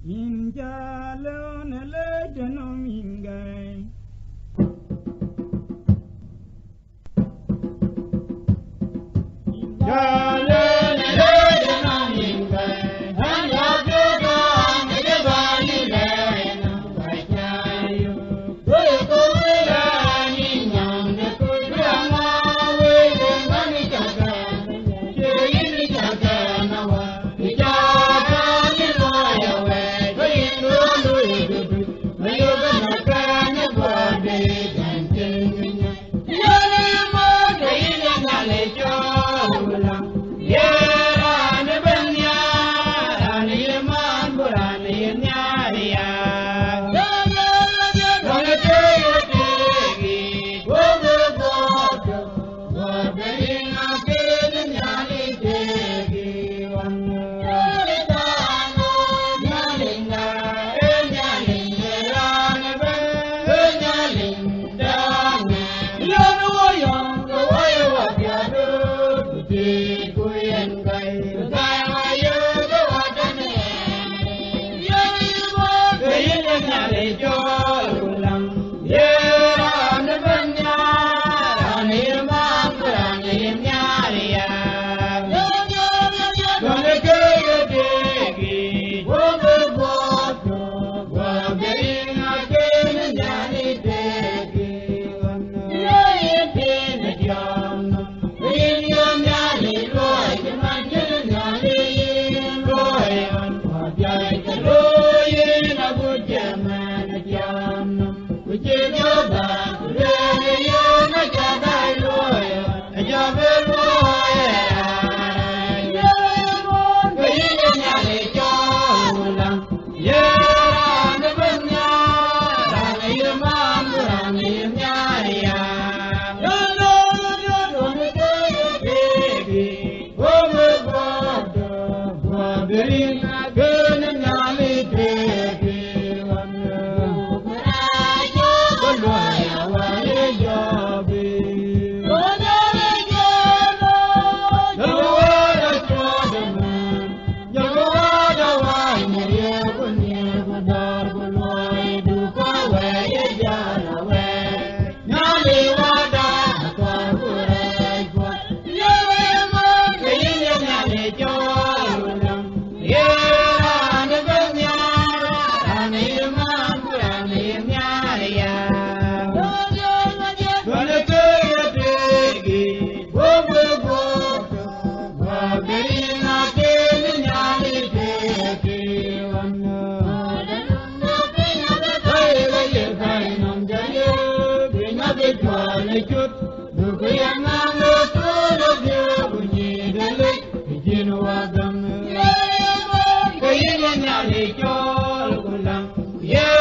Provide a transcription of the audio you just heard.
Injalon lejanom ingai. Injalon lejanom ingai. Hanyaga negabani lejanom bacayu. Goyokula ninyam dekudama wedengani jaga. Ini jaga nawa. Jaga ni loya we. Goyindu idudu. Mayoga nakana bode janjengnya. Yale mo goyina nale chola. Yera ne banya. Ani man burani nyaya. Gona cheyo tegi. Gogo gogo. Gobeina kene nyali tegi. Yeah.